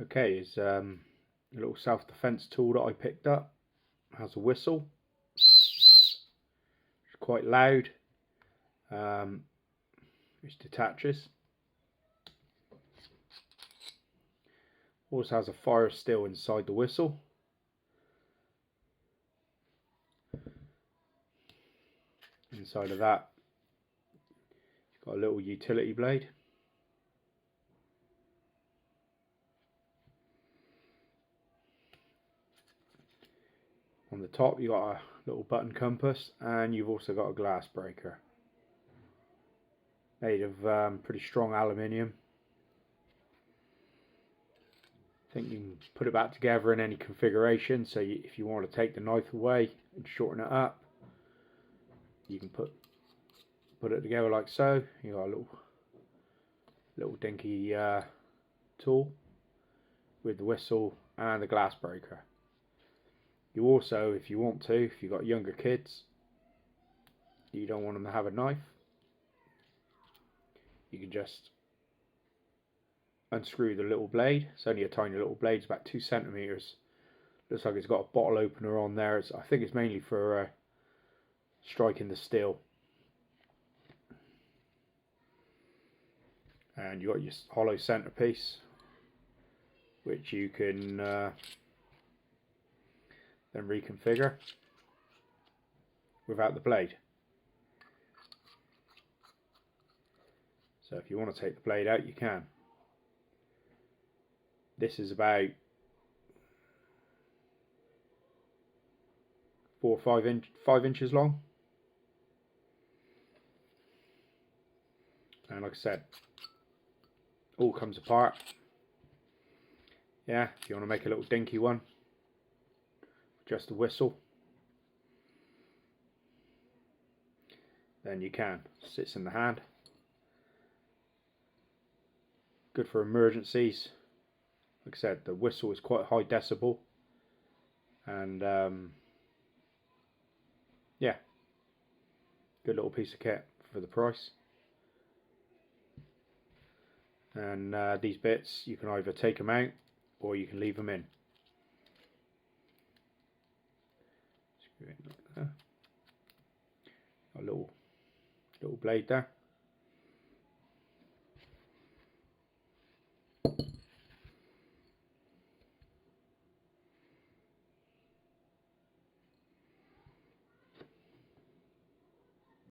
Okay, is a little self-defense tool that I picked up. It has a whistle. It's quite loud. Which detaches. Also has a fire still inside the whistle. Inside of that, you've got a little utility blade. On the top you've got a little button compass, and you've also got a glass breaker made of pretty strong aluminium. I think you can put it back together in any configuration, so if you want to take the knife away and shorten it up, you can put it together like so. You got a little dinky tool with the whistle and the glass breaker. You also, if you want to, if you've got younger kids, you don't want them to have a knife, you can just unscrew the little blade. It's only a tiny little blade, it's about 2 centimeters. Looks like it's got a bottle opener on there. I think it's mainly for striking the steel. And you've got your hollow centerpiece, which you can then reconfigure without the blade. So if you want to take the blade out, you can. This is about 4 or 5 inches long. And like I said, all comes apart. Yeah, if you want to make a little dinky one, just a whistle, then you can. Sits in the hand. Good for emergencies. Like I said, the whistle is quite high decibel, and yeah, good little piece of kit for the price. And these bits, you can either take them out or you can leave them in. Screw it in like that. A little blade there.